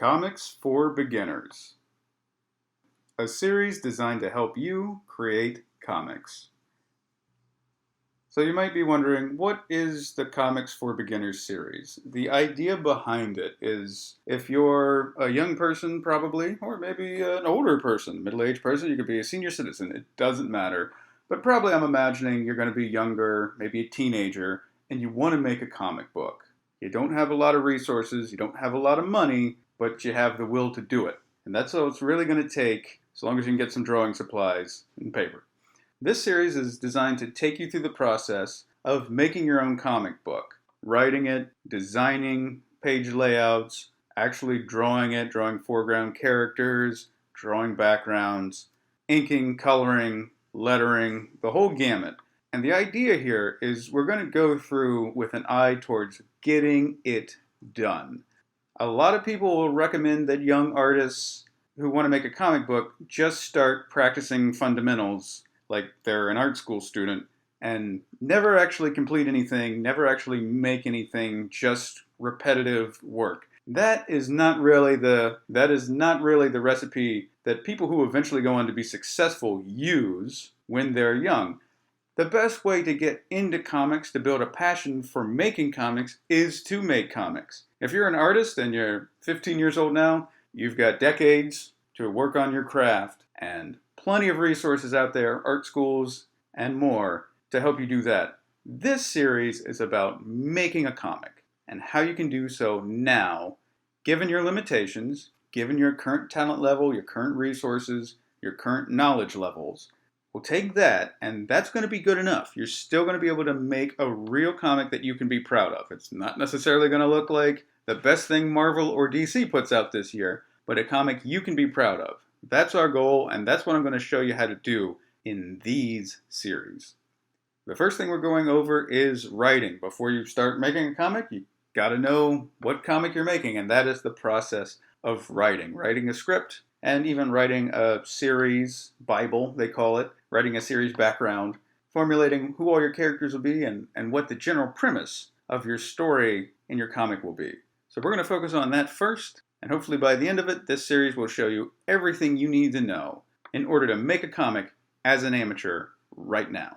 Comics for Beginners, a series designed to help you create comics. So you might be wondering, what is the Comics for Beginners series? The idea behind it is if you're a young person probably, or maybe an older person, middle-aged person, you could be a senior citizen, it doesn't matter. But probably I'm imagining you're going to be younger, maybe a teenager, and you want to make a comic book. You don't have a lot of resources, you don't have a lot of money, but you have the will to do it. And that's all it's really going to take, as long as you can get some drawing supplies and paper. This series is designed to take you through the process of making your own comic book, writing it, designing page layouts, actually drawing it, drawing foreground characters, drawing backgrounds, inking, coloring, lettering, the whole gamut. And the idea here is we're going to go through with an eye towards getting it done. A lot of people will recommend that young artists who want to make a comic book just start practicing fundamentals like they're an art school student and never actually complete anything, never actually make anything, just repetitive work. That is not really the recipe that people who eventually go on to be successful use when they're young. The best way to get into comics, to build a passion for making comics, is to make comics. If you're an artist and you're 15 years old now, you've got decades to work on your craft and plenty of resources out there, art schools and more, to help you do that. This series is about making a comic and how you can do so now, given your limitations, given your current talent level, your current resources, your current knowledge levels. We'll take that, and that's going to be good enough. You're still going to be able to make a real comic that you can be proud of. It's not necessarily going to look like the best thing Marvel or DC puts out this year, but a comic you can be proud of. That's our goal, and that's what I'm going to show you how to do in these series. The first thing we're going over is writing. Before you start making a comic, you got to know what comic you're making, and that is the process of writing. Writing a script, and even writing a series Bible, they call it, writing a series background, formulating who all your characters will be and what the general premise of your story in your comic will be. So we're going to focus on that first, and hopefully by the end of it, this series will show you everything you need to know in order to make a comic as an amateur right now.